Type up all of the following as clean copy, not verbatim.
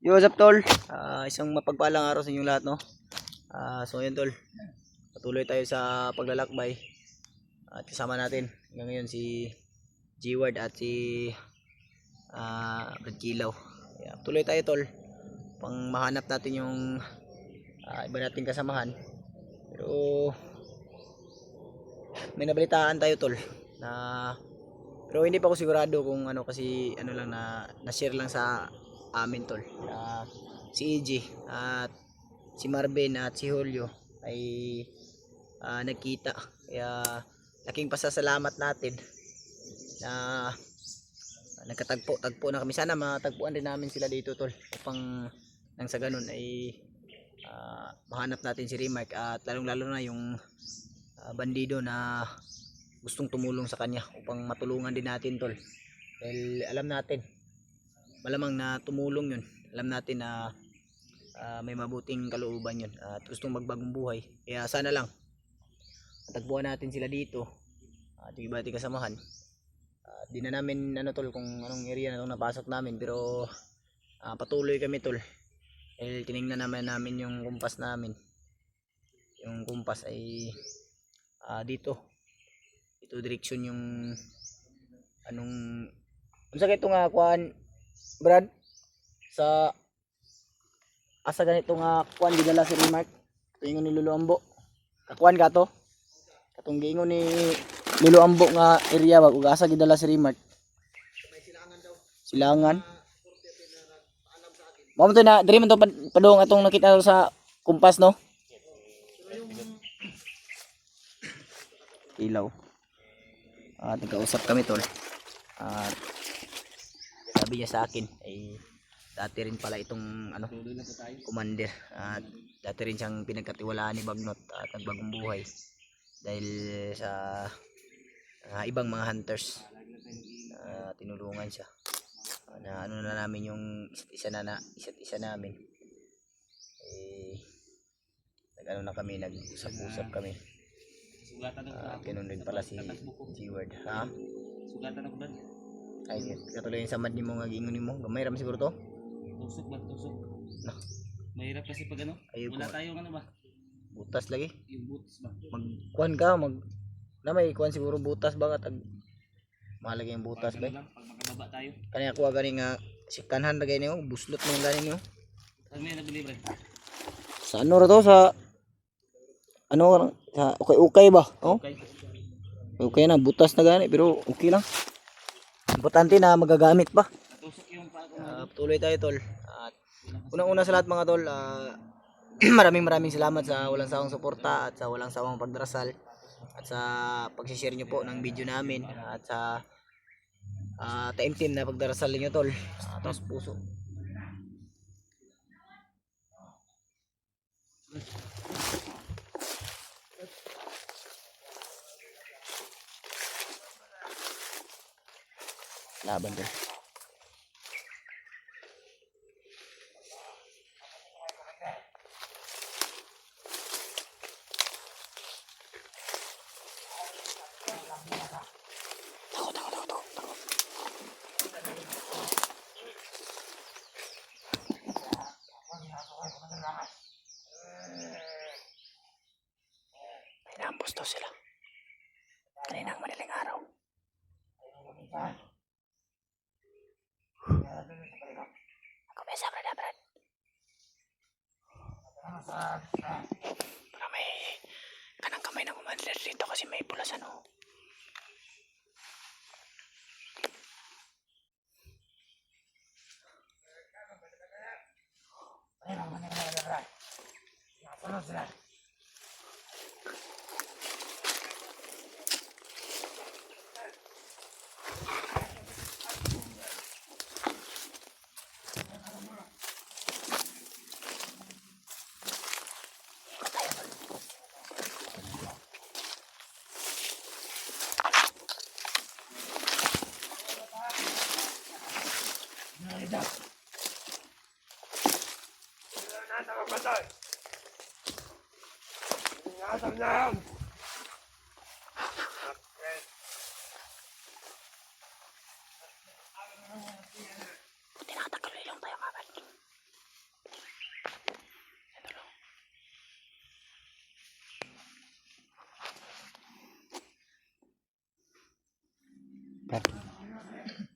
Yo, what's up tol? Isang mapagpalang araw sa inyong lahat, no? So yun tol, patuloy tayo sa paglalakbay. At kasama natin hanggang ngayon si G-Ward at si Brad Kilaw. Yeah, tuloy tayo tol, pang mahanap natin yung iba nating kasamahan. Pero may nabalitaan tayo tol na, pero hindi pa ako sigurado kung ano, kasi ano lang na share lang sa amin tol. Si EJ at si Marvin at si Julio ay nagkita, kaya laking pasasalamat natin na nagkatagpo na kami. Sana matagpuan din namin sila dito tol, upang nang sa ganun ay mahanap natin si Remark, at lalong lalo na yung bandido na gustong tumulong sa kanya, upang matulungan din natin tol. Dahil alam natin, malamang na tumulong yun, alam natin na may mabuting kalooban yun at gustong magbagong buhay. Kaya sana lang tagpuan natin sila dito at yung iba nating kasamahan. Di na namin ano tol kung anong area na itong napasok namin, pero patuloy kami tol. Tinignan namin yung kumpas namin. Yung kumpas ay dito direksyon yung anong unsa kay ito nga kuan Brad, sa asa ganito nga kuan gidala si Remark ingon ni Lolo Ambo. Kakuan ka to katong giingon ni Lolo Ambo nga area wag ug asa gidala si Remark. Silangan. Mao to na diri man to padung atong nakita sa kumpas, no? Ilaw. Nagkausap kami tol. Sabi niya sa akin ay dati rin pala itong ano, commander, at dati rin siyang pinagkatiwalaan ni Bagnot at nagbagong buhay dahil sa ibang mga hunters. Tinulungan siya na ano na namin yung isa't isa namin nag-ano na kami, nag-usap kami. Ganun din pala si G-Ward. Sugatan ako ba? Ay, katuloy yung samad ni mo nga giingon nimo. Gamay ram siguro to. Tusok. No. Mahirap kasi pag ano. Wala tayong ano ba? Butas lagi. Yung boots ba? Magkuan ka, na may kuan siguro butas ba tag mahalaga yung butas ba? Pag makababa tayo. Kani ako gani nga sikanhan ra gani mo, buslot mo gani niyo. Pag may nabili ba? Sa ano ra to, sa ano sa okay ba? Oh? Okay na, butas na gani pero okay lang. Importante na magagamit pa. Tusok yung pa ako. Tuloy tayo tol. At unang-una sa lahat mga tol, maraming salamat sa walang sawang suporta at sa walang sawang pagdarasal at sa pag-share nyo po ng video namin, at sa taimtim na pagdarasal niyo tol. Taos puso. Laban tol. Pinambos to sila kaninang madaling araw. Kumesa ka na Brad. Para may kanang kamay ng umadler dito kasi may pulasan o. Buti nakatagal lang tayo kapag.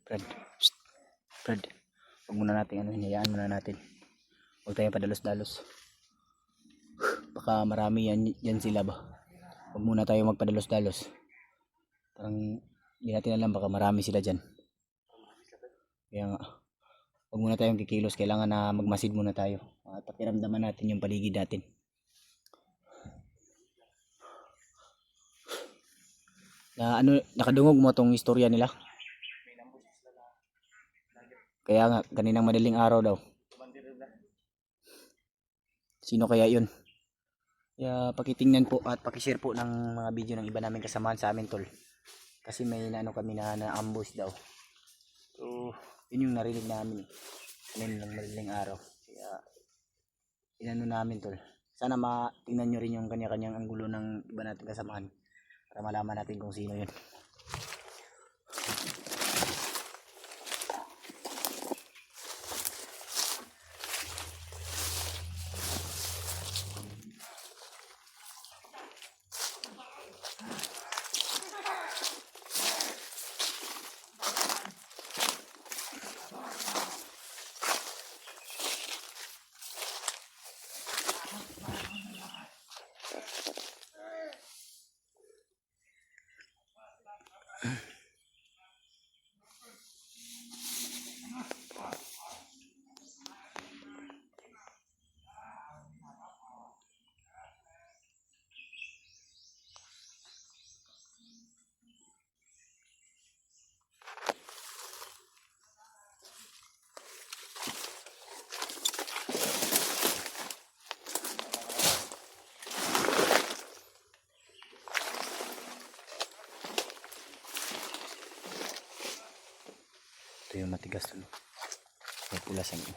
Brad. Psst. Brad. Huwag muna natin ano, hinayaan muna natin. Huwag tayong padalos-dalos. Baka marami yan sila ba. Huwag muna tayo magpadalos-dalos. Parang hindi natin alam, baka marami sila dyan. Kaya nga, huwag muna tayong kikilos. Kailangan na magmasid muna tayo. At pakiramdaman natin yung paligid natin. Na ano, nakadungog mo tong istorya nila. Kaya nga, kaninang madaling araw daw. Sino kaya yun? Kaya pakitingnan po at pakishare po ng mga video ng iba namin kasamahan sa amin, tol. Kasi may naano kami na ambush daw. So, yun yung narinig namin. Kaninang madaling araw. Kaya, inano namin, tol. Sana matingnan nyo rin yung kanya-kanyang anggulo ng iba natin kasamahan. Para malaman natin kung sino yun. Ito yung matigas to, no? May pulasan ito.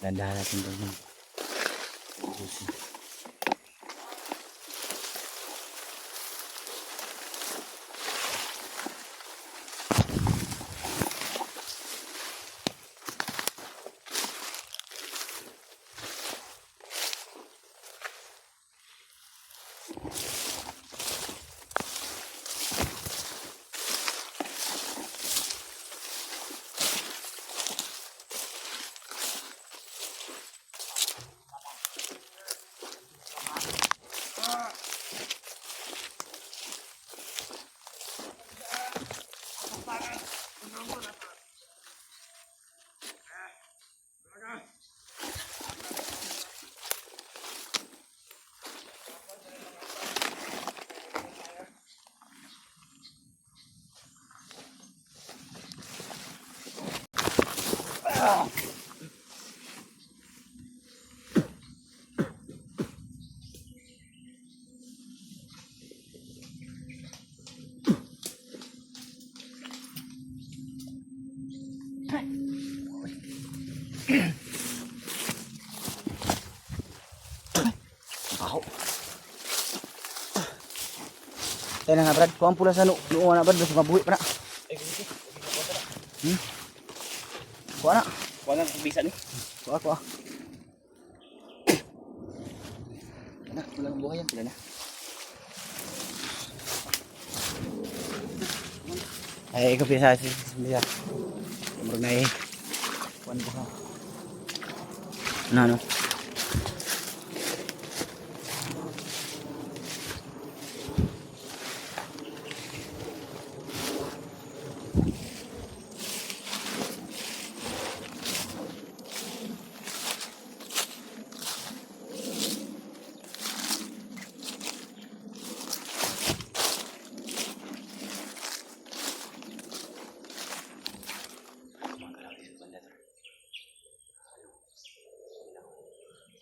Dandahan natin doon, no? Ako. Kaya na nga, Brad. Kung ang pula sa noon na, Brad. Basta mabuhi pa na. Kuha na. Kuha na ang bisa ni. Kuha, kuha. Wala, wala ng buhay yan. Wala na. Ay, ikaw bisa. Bisa. Murag na eh. Kuhan ko ha. Ano?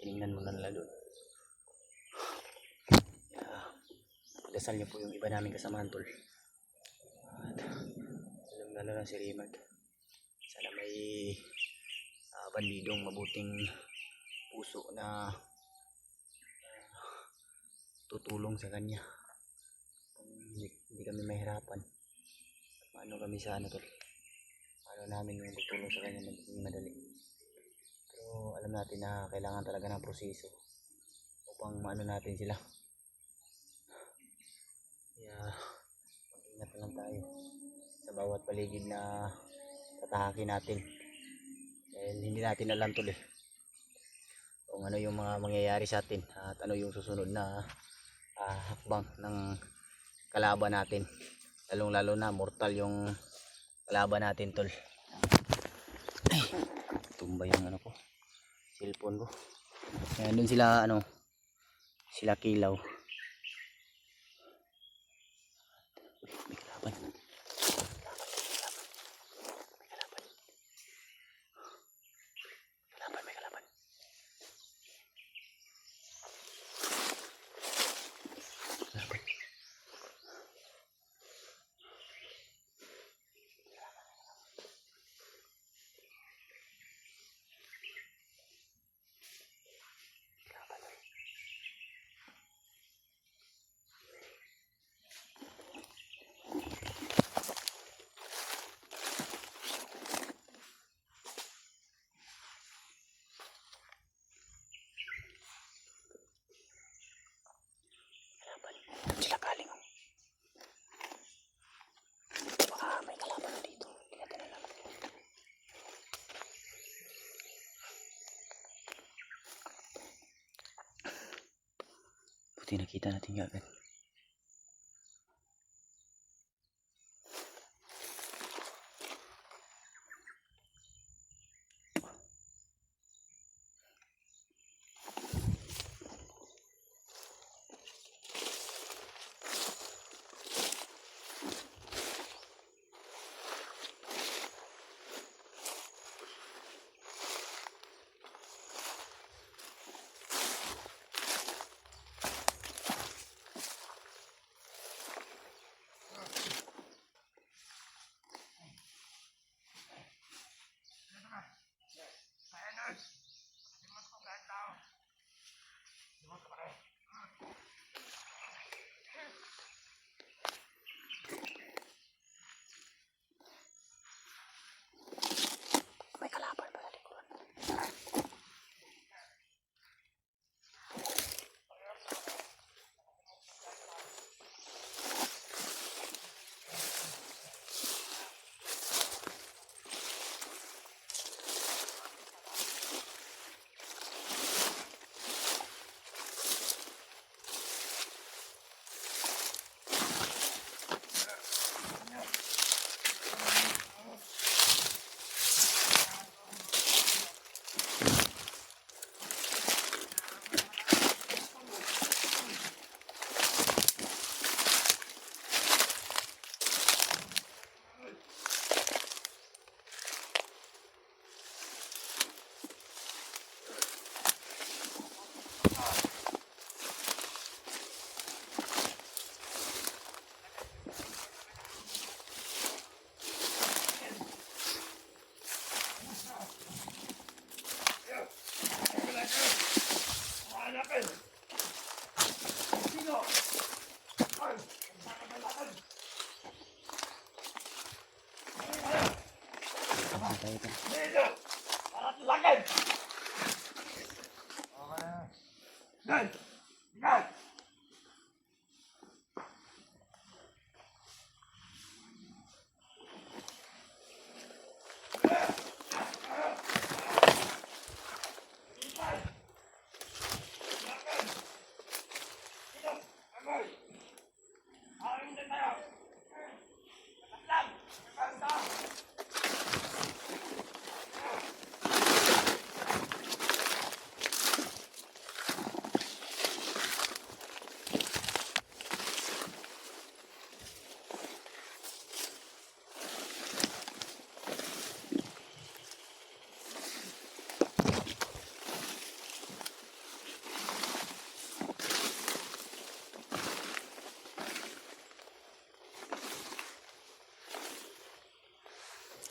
Tinignan mo na nila doon. Dasal niyo po yung iba namin kasamahan, tol. At alam na si Rimag. Sana may bandidong mabuting puso na tutulong sa kanya. Kung hindi kami mahirapan. Paano kami sa ano, tol? Paano namin yung tutulong sa kanya maging madali. Pero alam natin na kailangan talaga ng proseso upang maano natin sila. Kaya Ingat na lang tayo sa bawat paligid na tatahakin natin. Dahil hindi natin alam tol kung ano yung mga mangyayari sa atin at ano yung susunod na hakbang ng kalaban natin. Lalong lalo na mortal yung kalaban natin tol. Ay, tumba yung ano ko, cellphone ko. Ayan, dun sila sila Kilaw. May kalaban. May kalaban. Doon sila galing. Baka may kalaban na dito. Ingatan na lang. Buti nakita natin agad. May kalaban pa sa likuran.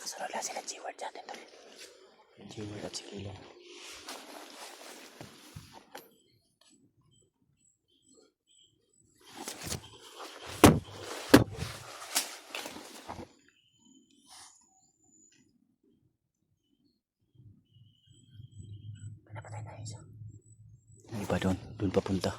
Kasunod lang sila G-Word dyan dito. G-Word at si Kilaw. Pinapatay na isa. Yung iba doon papunta.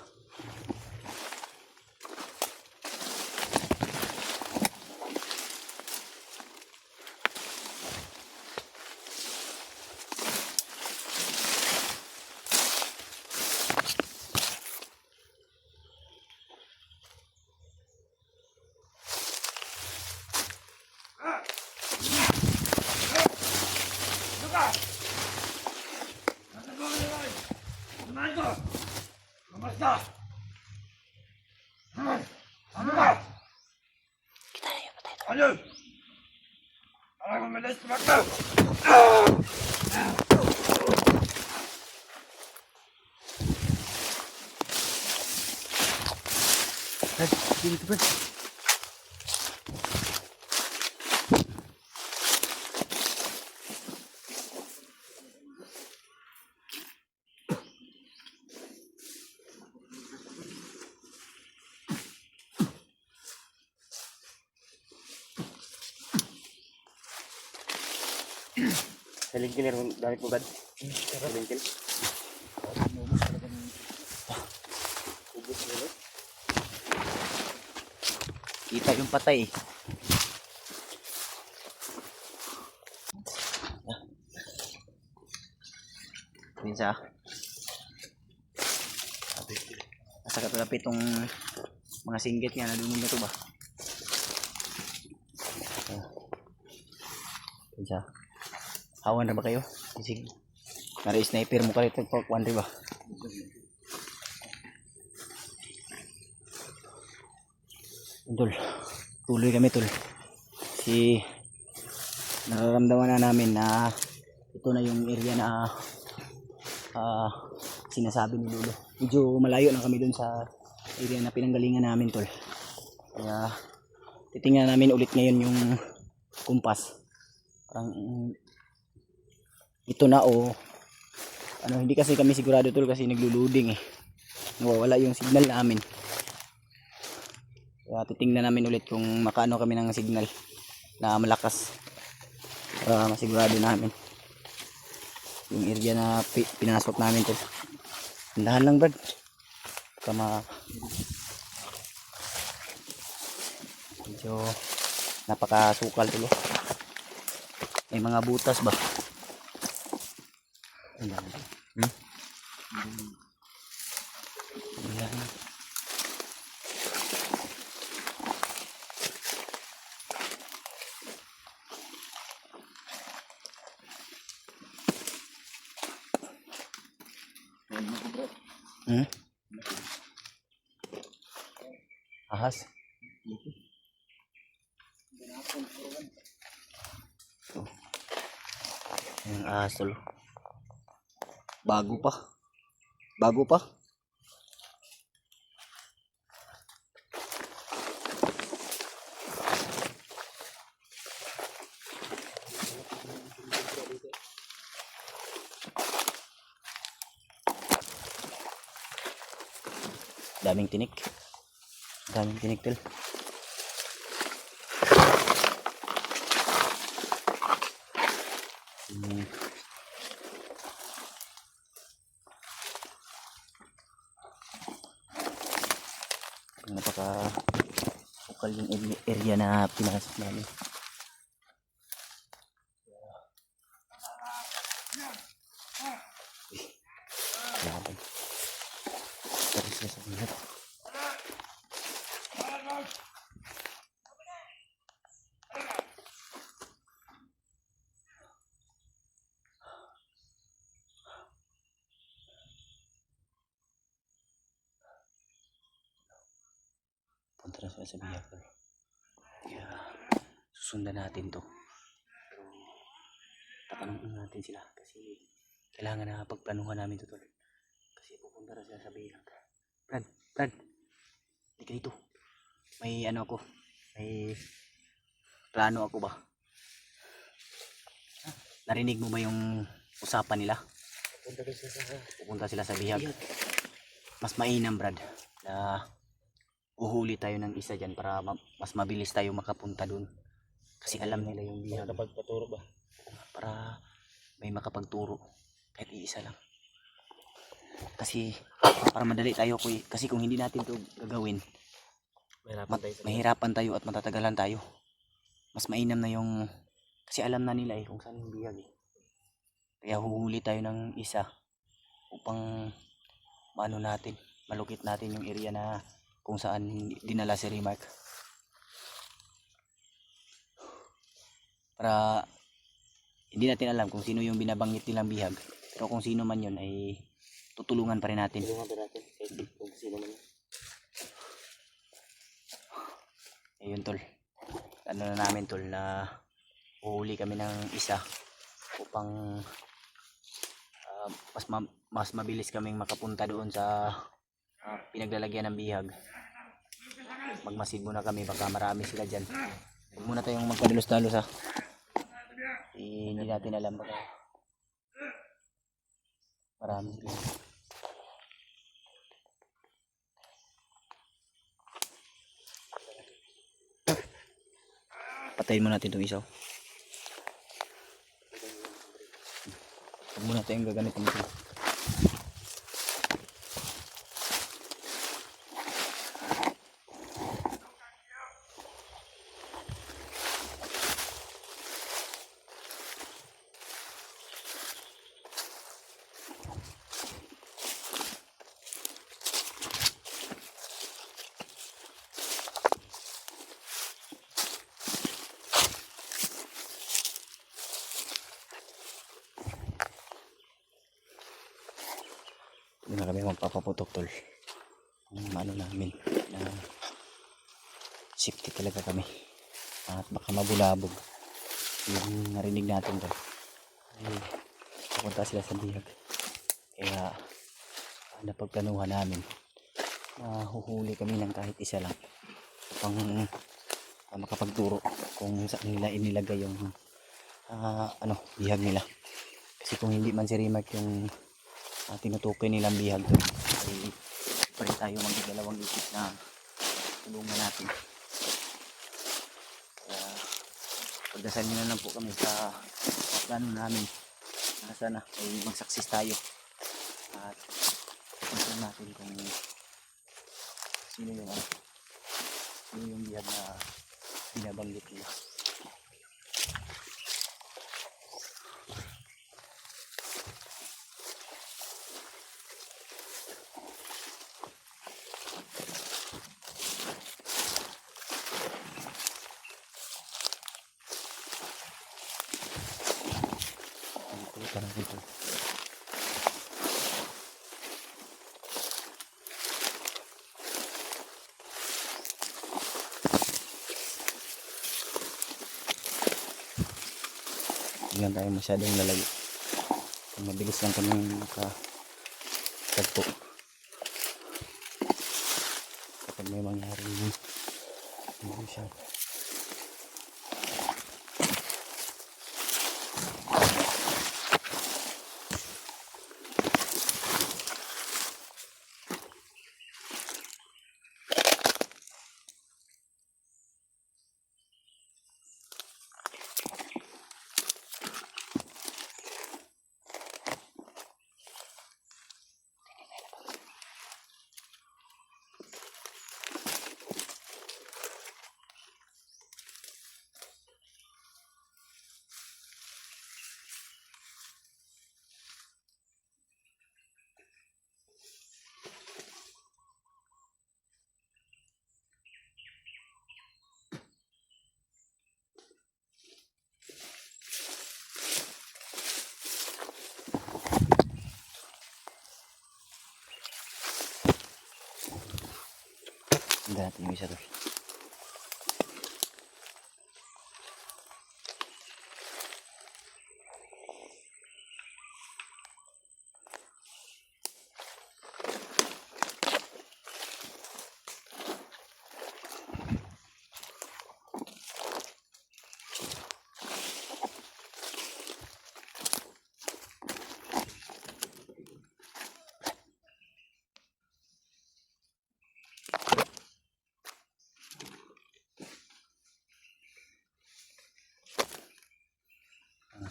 Dito Brad. Salingkil yung damit mo, Brad. Salingkil. Kita yung patay. Minsa. Nasa katulapit itong mga singgit niya. Nadunod na ito ba? Minsa. Hawan na ba kayo? Sige. Nara-sniper mo ka rito. Pork one ba? Tol, tuloy kami tol. Si nararamdaman na namin na ito na yung area na sinasabi ni Lolo. Medyo malayo na kami dun sa area na pinanggalingan namin tol. Kaya titingnan namin ulit ngayon yung kumpas. Parang ito na o ano, hindi kasi kami sigurado tol kasi naglo-loading eh. Nawawala yung signal namin. Kaya titingnan namin ulit kung makaano kami ng signal na malakas para masigurado namin yung area na pinasok namin to. Tindahan lang Brad. Kama medyo napakasukal tulo. May mga butas ba? Ahas. Oh. Yung ahas tulo. Bago pa. Bago pa. Daming tinik. Daming tinik tol. Napaka ukal yung area na pinasok namin. Laban. Terus sa bilat. Punta na sa bilat. Kaya susundan natin to. Pero tatanungin natin sila kasi kailangan na pagplanuhan namin to tol. Kasi pupunta na sila sa bilat. Brad, hindi ka dito. May ano ako, may plano ako ba? Narinig mo ba yung usapan nila? Pupunta sila sa bihag. Mas mainam Brad na uhuli tayo ng isa dyan para mas mabilis tayo makapunta dun. Kasi alam nila yung bihag. Kapagpaturo ba? Para may makapagturo kahit iisa lang. Kasi para madali tayo kasi kung hindi natin to gagawin mahirapan tayo at matatagalan tayo. Mas mainam na yung kasi alam na nila kung saan yung bihag kaya huhuli tayo ng isa upang maano natin, malukit natin yung area na kung saan dinala si Remark para hindi natin alam kung sino yung binabanggit nilang bihag. Pero kung sino man yun ay tutulungan pa rin natin. Tulungan pa natin. Kahit kung sino man yun. Ayun tol. Ano na namin tol na uhuli kami ng isa upang mas mabilis kaming makapunta doon sa pinaglalagyan ng bihag. Magmasid muna kami, baka marami sila dyan. Huwag muna tayong magpadalos-dalos ha. Hindi natin alam baka marami sila. Patayin muna natin itong isaw. Huwag muna tayong gagamitin ito. Hindi na kami magpapaputok tol. Ang ano namin na safety talaga kami. At baka mabulabog yung narinig natin tol. Ay, pupunta sila sa bihag. Kaya napagplanuhan namin mahuhuli kami ng kahit isa lang upang makapagturo kung saan nila inilagay yung bihag nila. Kasi kung hindi man si Rimac yung tinutukoy nilang bihag doon ay pa rin tayo magdalawang isip na tulungan natin. Kaya pagdasal nyo na lang po kami sa plano namin na sana ay mag-success tayo at ipagdasal natin kung sino yung bihag na binabanggit nila. Parang ito. Hindi lang tayo masyadong lalayo. Mabilis lang kami makatagpo. Kapag may mangyari hindi siya. Hindi natin yung isa doon.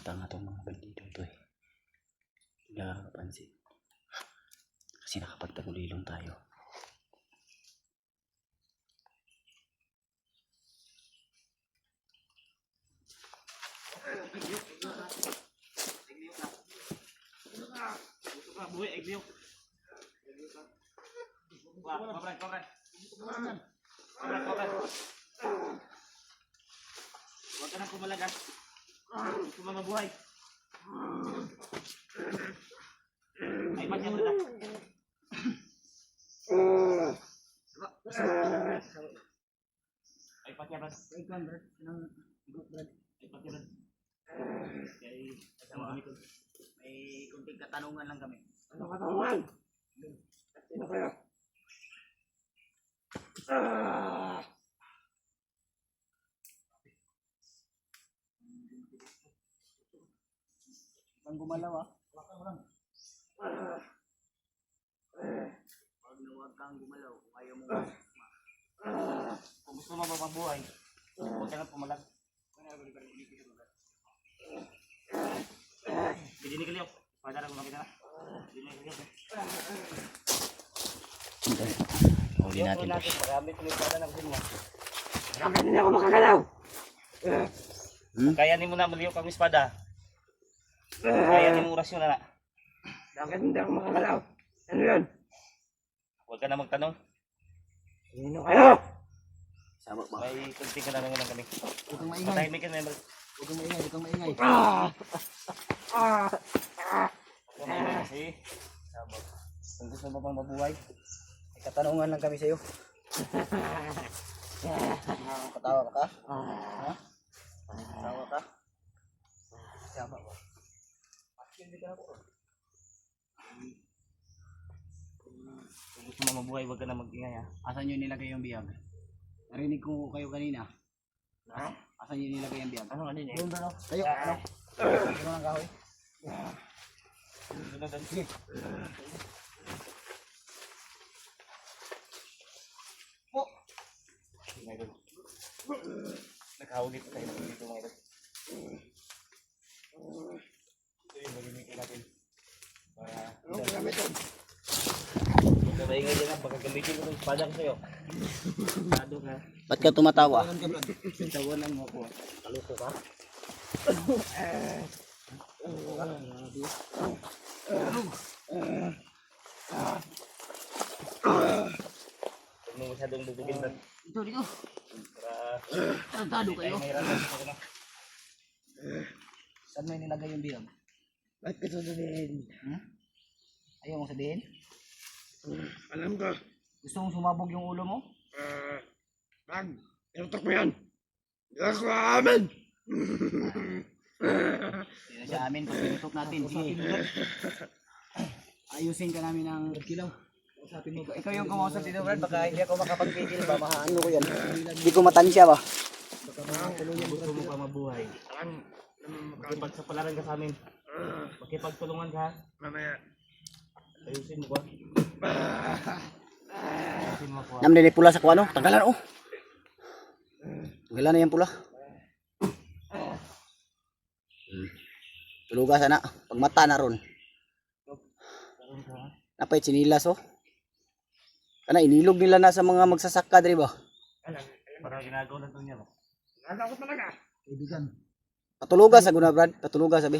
Tanga itong mga bandido ito eh. Hindi nakakapansin. Kasi nakapagtagulilong tayo. Huwag ka nang kumalagas. Gusto mo mabuhay. Ay, patya, Brad. Ay, patya, Brad. Ay, kuwan, Brad. Anong igot, Brad? Ay, patya, Brad. Ay, kasama kami ko. May kunting katanungan lang kami. Ano katawan? Sino kayo? Huwag gumalaw ah. Wala mo lang. Huwag kang gumalaw. Kung ayaw mo. Kung gusto mo mabuhay, huwag ka na pumalag. Bidini ka liyo. Padara ko makita na. Bidini ka liyo. Huli natin to. Marami tumipada na kasi mo. Bakit hindi ako makagalaw? Kayanin mo na maliyo kang espada. Kayanin mo rasyon na. Bakit hindi ako makagalaw? Ano yun? Huwag ka na magtanong. Sino kayo? Sabak ba? May kunting katanungan lang kami. Huwag kang maingay. Patahimik ka na. Huwag kang maingay. Huwag kang maingay. Kasi, kung gusto mo bang mabuhay, May katanungan lang kami sa'yo. Patawa ka ka? Ha? Patawa ka? Sabak ba? Hindi ka na po. kung gusto mo mabuhay, huwag ka na mag-ingay ha. Asan nyo nilagay yung biyag? Narinig ko kayo kanina. Asan nyo nilagay yung biyag? Ano kanina? Doon ba no? Tayo, ano? Ano ng kahoy? Sunod ang Sige. Po! Ngayon. Nagkahuli pa tayo dito mga ito. Ito yung gagamitin natin. Para Ano gagamitin? huwag ka maingay dyan ha. Baka gamitin ko ng espada ko sa'yo. Sado ka. Ba't ka tumatawa? Tawanan mo ako. Kaluko ka? Huwag mo masyadong dudugin ba? Dito, dito. Para Tarantado kayo. ay mahirapan ako na. Saan may nilagay yung biyag? Ba't ka sasabihin? Ayaw mong sabihin? Alam ko. Gusto mong sumabog yung ulo mo? Bag, inutok mo yan. Hindi ako aamin. Hindi na siya amin pag pinutok natin. Sige. Ayusin ka namin ng kilaw. Usapin mo ba? Ikaw yung kumausap dito, Brad. Baka hindi ako makapagpigil ba? Mahaano ko yan. Hindi ko matansya ba? Gusto mo pa mabuhay. Makipagsapalaran ka sa amin. Makipagtulungan ka ha. Mamaya. Ayusin mo ba? Ayusin mo ako ha. Namdini pula sa kuano. Tanggalan oh. Tanggalan na yung pula. Tuluga sana. Pag mata na ron. Napay sinilas oh. Kana inilog nila na sa mga magsasaka diri ba? Para ginagawa lang ito niya. Nagawa ko talaga. Kaibigan. Patuluga sa guna, Brad. Patuluga sabi.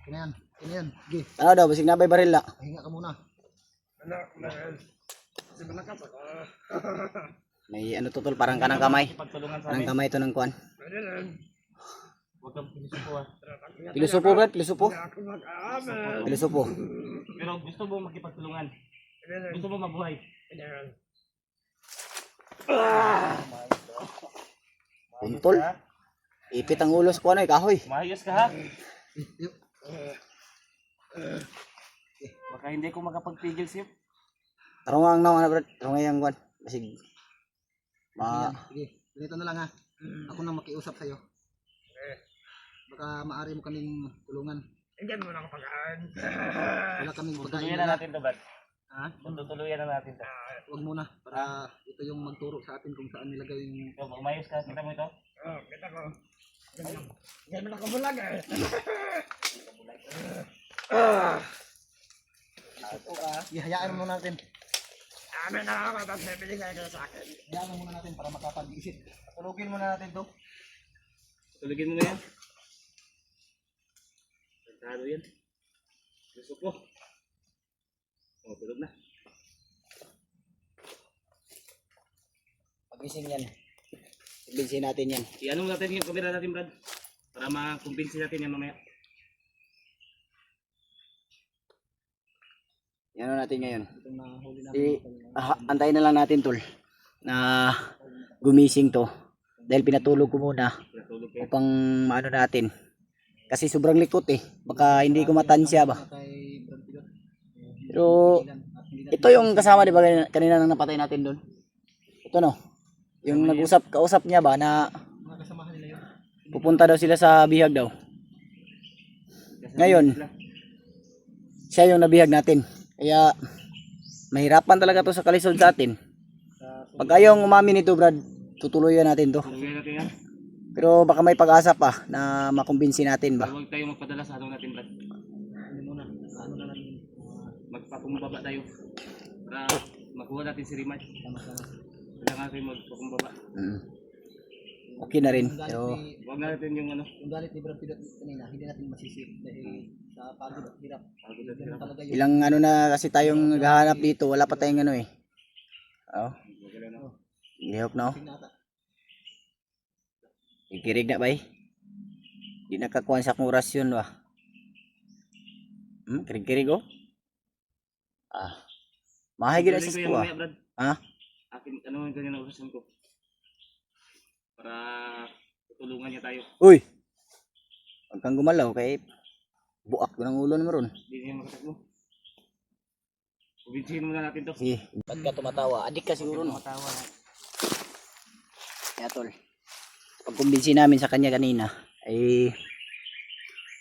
Kinayan. Kinayan. Sige. Ano daw, basig nabay baril na. Pahinga ka muna. Ano? Kasi malakas ako. May ano tutol, parang kanang kamay. Makipagtulungan sa Kanang amin. kamay ito ng kuan. Pwede rin. Huwag kang pinisupo ha. Pilosopo, Brad. Pilosopo. Hindi ako mag-aamin. Pilosopo. Pero gusto mo makipagtulungan. Pwede rin. Gusto mo mabuhay. Pwede rin. Puntol. Ipit ang ulo sa kuano, kahoy. Maayos ka ha. Baka hindi ko makapagpigil sa'yo. Tarungang na, Brad. Tarungang yung kuan. Basig. Sige, ganito na lang ha. Ako na makiusap sa'yo. Baka maaari mo kaming tulungan. Hindi mo na kapag-aan. Wala kaming pagkain Tutuloyan na na. natin to, Brad. Ha? Tutuloyan na natin to. Huwag muna. Para ito yung magturo sa atin kung saan nilagay yung... Ikaw, umayos ka. Kita mo ito? Oh, kita ko. Hindi mo na kabulag eh. Ihayaan mo natin. Amin na ako, tapos bibigay ka sa akin. Hayaan mo muna natin para makapag-isip. Tulugin muna natin to. Tulugin mo na yan. Tado yan. Gusto ko. Oh, tulog na. Pagising yan. Pagising natin yan. I-ano natin yung kamera natin, Brad. Para makumbinsi natin yan mamaya. Yan na natin ngayon. Itong nahuli namin. Antayin na lang natin tol na gumising to. Dahil pinatulog ko muna Natulog kayo. upang maano natin. Kasi sobrang likot eh. Baka hindi ko matansya ba. Kay Brad Pilot. Pero ito yung kasama di ba kanina nang napatay natin doon. Ito no. Yung kausap niya ba na Mga kasamahan nila yun. pupunta daw sila sa bihag daw. Ngayon, siya yung nabihag natin. Kaya mahirapan talaga to sa kalisod sa atin. Pag ayaw umamin nito Brad, tutuloyan natin to. Tuloy natin yan. Pero baka may pag-asa pa na makumbinsi natin ba. Huwag tayong magpadala sa ano natin, Brad. Hindi muna. Ano na natin. Magpakumbaba tayo. Para makuha natin si Rimay. Sama-sama. Kailangan natin magpakumbaba. Okay na rin. Yung galit Pero ni- Huwag natin yung ano. Yung galit ni Brad Pilot kanina, hindi natin masisip dahil sa pagod at hirap. Pagod at Ganun hirap. talaga yun. ilang ano na kasi tayong naghahanap dito, wala pa tayong ano eh. Oh, gihok na oh. Tingnan ata. Ikirig na ba eh? Di nakakuha sa akong orasyon ba? Kirig-kirig oh. Mahay gina sa Tuloy ko yan ko ah. mamaya, Brad. Ha? Akin, ano yung ganyan na orasyon ko. Para tutulungan niya tayo. Uy! Huwag kang gumalaw kay buak ko ng ulo na maroon. Hindi niya makatakbo. Kumbinsihin muna natin to. Sige. Ba't ka tumatawa? Adik ka siguro no? Matawa. Kaya tol, pagkumbinsi namin sa kanya kanina ay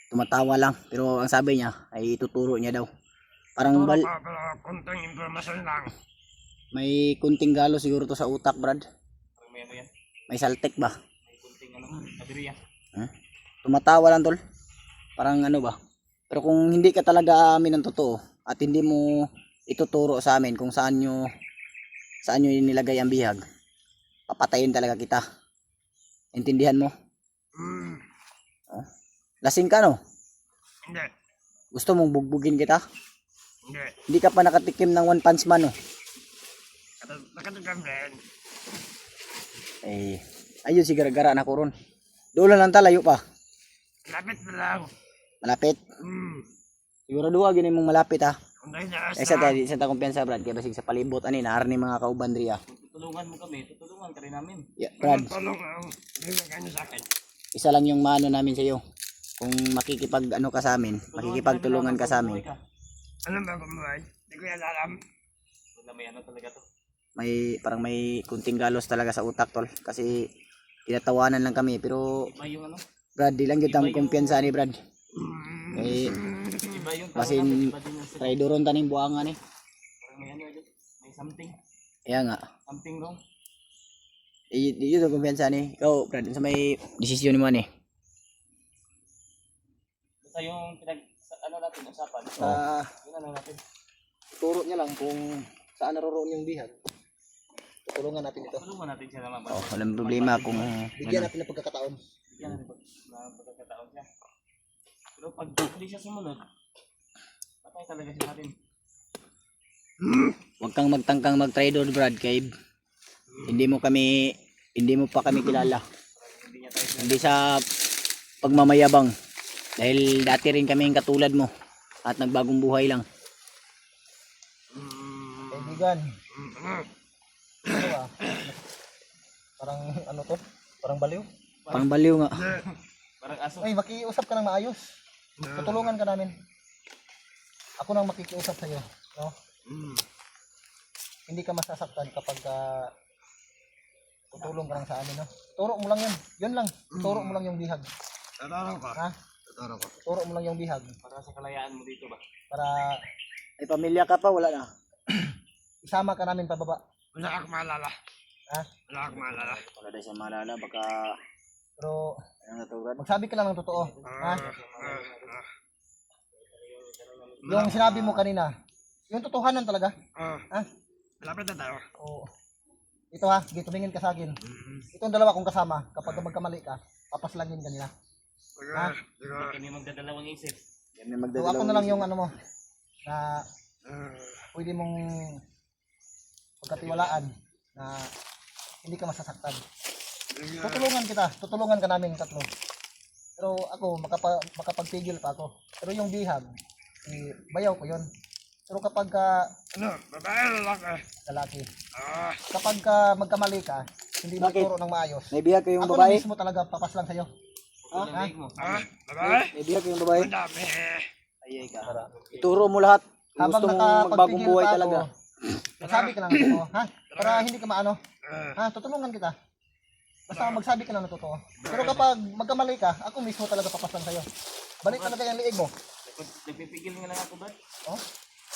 tumatawa lang. Pero ang sabi niya ay ituturo niya daw. Parang Konting impormasyon lang. may kunting galo siguro to sa utak Brad. Parang may ano yan. May saltek ba? May kunting ano. Aberya. Tumatawa lang tol. Parang ano ba? Pero kung hindi ka talaga amin ng totoo at hindi mo ituturo sa amin kung saan nyo nilagay ang bihag, papatayin talaga kita. Intindihan mo? Lasing ka no? Hindi. Gusto mong bugbugin kita? Hindi. Hindi ka pa nakatikim ng One Punch Man no? Nakatagam din. Eh, ayun si gara-gara na ko ron. Doon lang talayo pa. Lapit na lang. Malapit. Siguro duwa gini mong malapit ha. Kung dahil na Kaysa tayo sa kumpiyansa Brad, kaya basig sa palibot ani naarni mga kauban diri ah. Kung tutulungan mo kami, tutulungan ka rin namin. Yeah, Brad, tulong ang bibigyan niyo sa akin. isa lang yung maano namin sa iyo. Kung makikipag ano ka sa amin, makikipagtulungan ka sa amin. Anong bagong buhay? Hindi ko yan alam. Wala may ano talaga to. Parang may kunting galos talaga sa utak tol kasi tinatawanan lang kami pero Iba yung ano. Brad di lang gyud ang kumpiyansa ni Brad. Eh Iba yung tao basin namin. Iba din yung sa... traidoron taning buangan eh. Parang may ano yun. May something. Kaya nga. Something wrong. Yun ang kumpiyansa ni. Ikaw Brad, sa may desisyon mo ni. Basta yung ano natin, usapan. Yun ano natin. Turo niya lang kung saan naroroon yung bihag. Tutulungan natin ito. Tulungan natin siya naman. Oh, walang problema kung Bigyan natin ng pagkakataon. Yan ang pagkakataon siya. Pero pag hindi siya sumunod, patay talaga siya natin. wag kang magtangkang mag-traidor Brad kay hindi mo pa kami kilala. Hindi niya tayo Hindi sa pagmamayabang dahil dati rin kami katulad mo at nagbagong buhay lang. Kaibigan. Ano ba? Parang ano to? Parang baliw. Pangbaliw nga. parang aso. Ay, makiusap ka ng maayos. Tutulungan ka namin. Ako nang makikiusap sa iyo, no? Hindi ka masasaktan kapag tutulong ka lang sa amin, no? Turo mo lang 'yan. 'Yun lang. Turo mo lang yung bihag. Tataro ko. Ha? Tataro ko. Turo mo lang yung bihag Para sa kalayaan mo dito ba? para May pamilya ka pa, wala na. isama ka namin pababa. Wala akong maalala. Ha? Wala akong maalala. Wala tayo sa malala, baka Pero ano na to Brad? magsabi ka lang ng totoo. Ha? Ah. Yung sinabi mo kanina, yung totohanan talaga. Ha? Lapit na tayo. Oo. Ito ha, sige, tumingin ka sa akin. Itong dalawa kong kasama, kapag magkamali ka, papaslangin ka nila. Sige. Ha? Sige. Huwag kami magdadalawang isip. Yan na So ako na lang yung ano mo, na Ah. pwede mong pagkatiwalaan na hindi ka masasaktan. Sige. Tutulungan ka namin tatlo. Pero ako, makapagpigil pa ako. Pero yung bihag, bayaw ko yun. Pero kapag Ano? Babae, lalaki. lalaki, Ah, kapag magkamali ka, hindi mo Bakit? turo ng maayos, May bihag kayong ako na babae? mismo talaga papas lang sa'yo. Huwag yung leg mo. ah, babae? May bihag kayong babae? Ang dami. Ayay ka. Ituro mo lahat. Kung Habang gusto mong magbagong nakapagpigil buhay pa talaga. ako, magsabi ka lang ng totoo, ha? Para hindi ka maano, Ah, ha? Tutulungan kita. Basta magsabi ka lang ng totoo. Pero kapag magkamali ka, ako mismo talaga papas lang sa'yo. Balik talaga yung liig mo. Nagpipigil nga lang ako ba? Oh?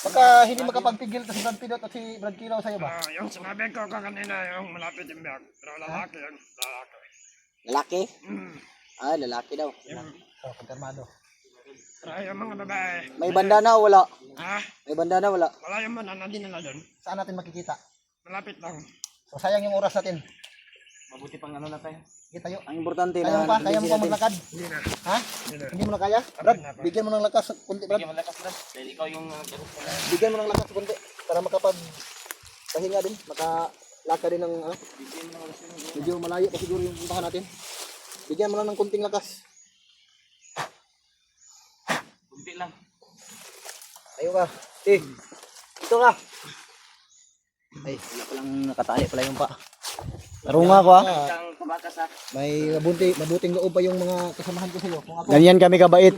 Baka hindi makapagpigil si Brad Pidot at si Brad Kilaw sa'yo ba? yung sinabi ko kanina, yung malapit yung biyag. Pero lalaki yun, lalaki. Lalaki? Hmm. Ah, lalaki daw. So, konfirmado. Pero yung mga babae. May bandana o wala? Ha? May bandana wala? Wala yung man, nandun na doon. Saan natin makikita? Malapit lang. So, sayang yung oras natin. Mabuti pang ano na tayo. Kita tayo. Ang importante Kaya mo pa? Kaya mo pa maglakad? Hindi na. Ha? Hindi mo na kaya? Brad, bigyan mo ng lakas kunti, Brad. Hindi malakas na. Dahil ikaw yung Bigyan mo ng lakas kunti para pahinga din, makalakad din ng medyo malayo pa siguro yung puntahan natin. Bigyan mo lang ng kunting lakas. kunti lang. Tayo ka. Ito ka. Ay, wala palang nakatali pala yung pa. Tarunga ko ah. Kang kabakas ha. May mabuting loob pa yung mga kasamahan ko sa'yo. Kung ako, Ganyan kami kabait.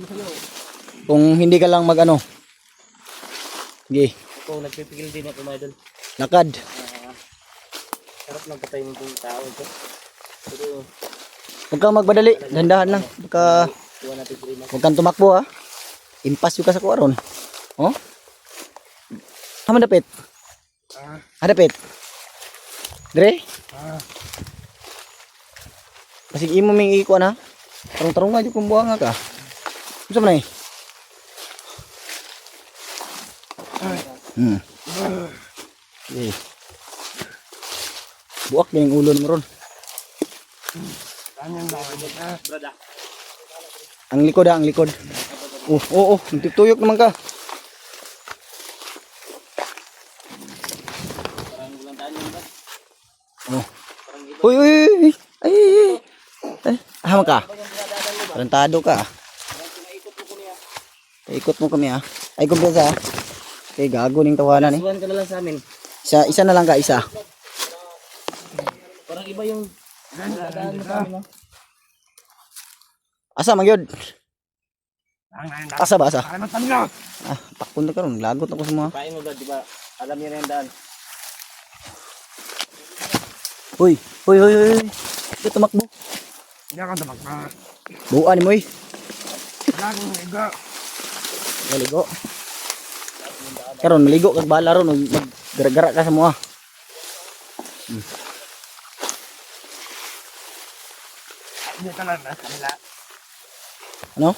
Kung hindi ka lang mag-ano. Sige, Ako nagpipigil din ako mga idol. lakad. Sarap ng patay mo itong tao ito. Pero Huwag kang magmadali. Dandahan lang. iwan natin si Rima. Huwag kang tumakbo ha. Impas yung ka sa kuwaron. Oh? Hama dapit. Dapit. Dre? Kasi imo ming ikuan ha. Tarong-tarong nga yung kumbuha nga ka. Gusto mo na eh. Okay. Buak na yung ulo mo ron. Brada. Ang likod ha, ang likod. Oo, nagtutuyok naman ka. Parang walang daan yun ba? Oh. Uy. Ay, hama ka. Tarantado ka. Ikot mo kami ha. Ay, kumpiyansa ha. Okay, gago ning tawanan eh. Suwan ka na lang sa amin. Isa na lang ka, isa. Parang iba yung daan mo sa amin. No? Asa, magyod. Asa ba, asa? Ay, matanyo! Ah, pakpon na ka ron. Lagot ako sa mga. Kain mo ba, di ba? Alam niyo na yung daan. Uy. Ito tumakbo. Hindi ako tumakba. Buuan mo eh. Wala akong higa. Maligo. Karon maligo kag bala ron maggara-gara ka sa mga. Hindi ka lang na kanila. Ano?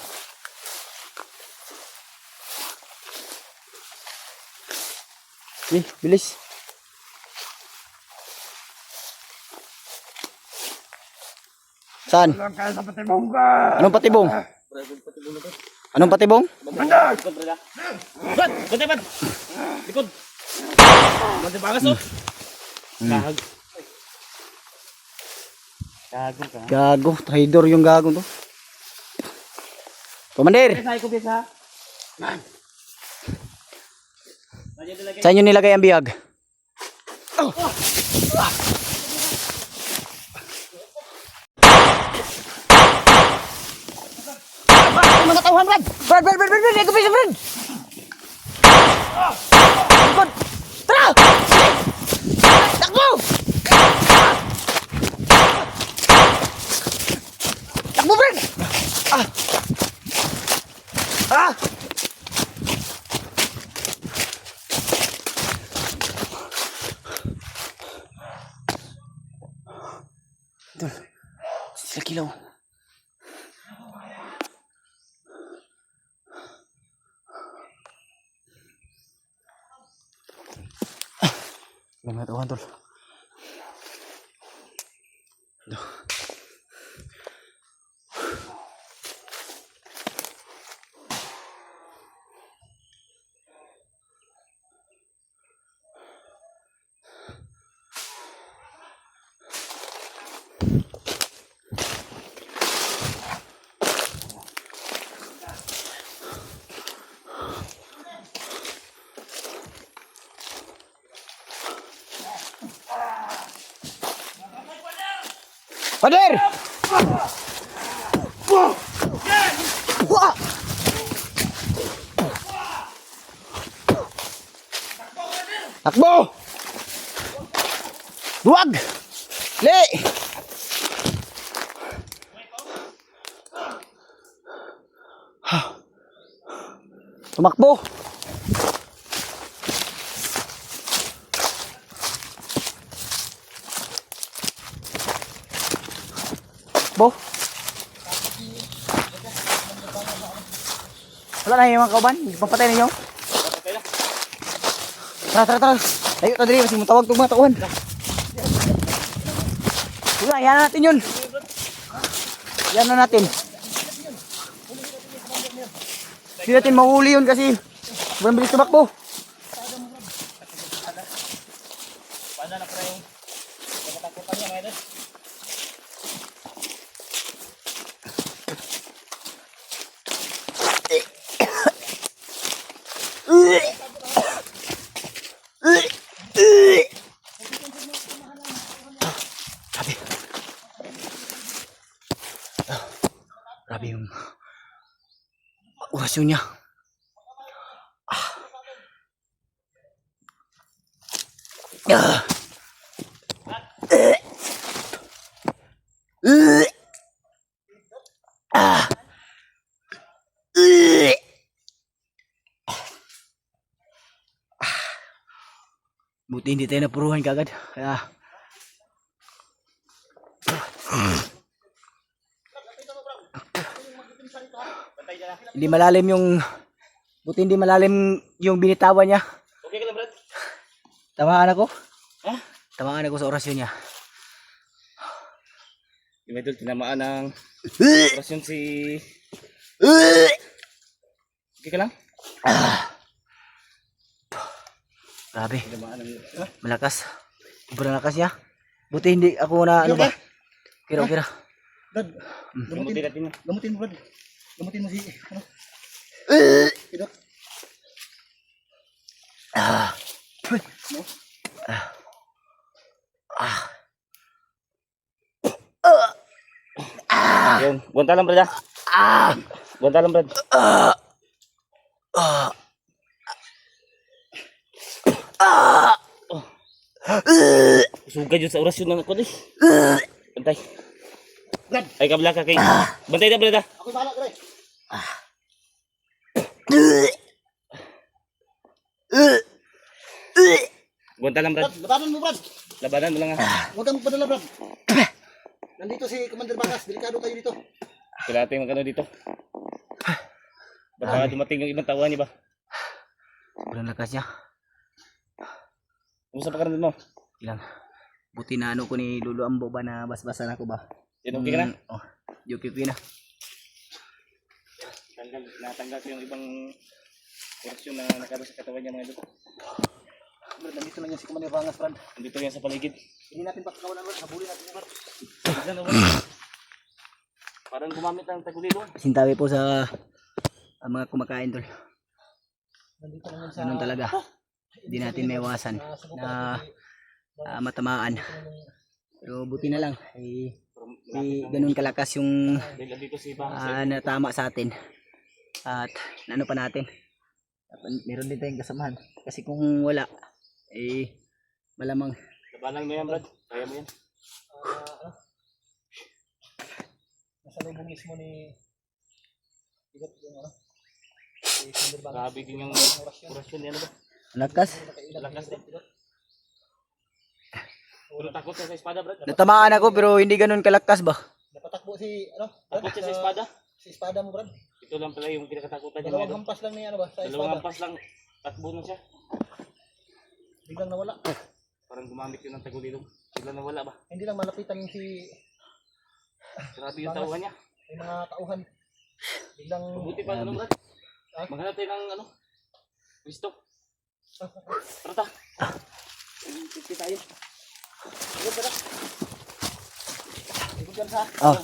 Bilis. Saan? Walang kaya sa patibong ka. Anong patibong? Anong patibong? Banda! Likod, brada. Brad! Bantay, Brad! Likod! Bantay bagas, oh! Gahag. Gago ka. Gago, traidor yung gago to. Commander, Pesa, ikaw pesa. saan nyo nilagay ang bihag? Mga tauhan, Brad! Brad! Eko pisa, Brad! Likod! Tara! Takbo! Takbo, Brad! Sila kilaw. Mga tauhan, tol. Pader! Wah! Takbo! Duwag! Le! Tumakbo! Bo. Wala na yung mga kauban. Papatay ninyo. Tara. Tayo ka dali. Kasi matawag itong mga tauhan. Wala, yan na natin yun. Yan na natin. Hindi natin mahuli yun kasi sobrang bilis tumakbo. Paano na pala yung nakatakutan niya ngayon? Grabe yung orasyon niya. Buti hindi tayo napuruhan kagad. Kaya hindi malalim yung binitawan niya. Okay ka lang, Brad? Tamaan ako. Ha? Tamaan ako sa orasyon niya. Yung medyo tinamaan ng operasyon si... Okay ka lang? Grabe. Tinamaan ng... Malakas. Sobrang lakas niya. Buti hindi ako na ano ba? Kira. Brad, Gamutin natin yun. gamutin mo Brad. Gamutin mo si, ano? Ito. Yun. Gunta lang, Brad. Gunta lang, Brad. Sugay yun sa orasyon na ako eh. Bantay. Brad. Ay, kabla ka kay... Bantay na, Brad. Ako bahala ka rin. Gunta lang, Brad. Brad, labanan mo Brad. Labanan mo lang ha. Huwag kang magpadala Brad. Nandito si Commander Bagas. Delikado kayo dito. Wala tayong magkano dito. Baka dumating yung ibang tauhan niya ba? Sobrang lakas niya. Kumusta pa ka rin mo? Ilang. Buti na ano ko ni Lolo Ambo ba na basbasan ako ba? Yan, okay ka na? Oh, okay na. Natanggal ko yung ibang orasyon na nakaba sa katawan niya mga ito. Brad, nandito lang yan si Commander Bagas Brad. Nandito yan sa paligid. Hindi natin pagkakawalan Brad. Habulin natin yung Brad. Bigla na wala. Parang gumamit ng tagulilo. Sintabi po sa mga kumakain tol. Nandito lang yan sa... Ganun talaga. Hindi natin maiwasan na matamaan. Pero buti na lang ay ganun kalakas yung Dahil dito si Bang. natama sa atin. At ano pa natin. Meron din tayong kasamahan. Kasi kung wala malamang Labanan mo yan, Brad. Kaya mo yan. Nasa lubong mismo ni... Bigat yung ano? Si Commander Bagas. Grabe din yung orasyon niya. Ano ba? lakas. Lakas din. Pero takot siya sa espada, Brad. Natamaan ako pero hindi ganun kalakas ba? Napatakbo si... Ano? Takot siya sa espada. Si espada mo Brad. Ito lang pala yung pinakatakutan niya. Dalawang hampas lang niya ano ba? Sa Dalawang espada. ampas lang. Takbo na siya. Biglang nawala. Parang gumamit yun ng tagulilong. Bigla na wala ba? Hindi lang malapitan yung si... Grabe yung tauhan niya. Yung mga tauhan. Biglang... Mabuti pa ano, Brad. Maghanap tayo ng ano. Kristo. Tara ta. Piti tayo. Ikot ka na sa... Oh,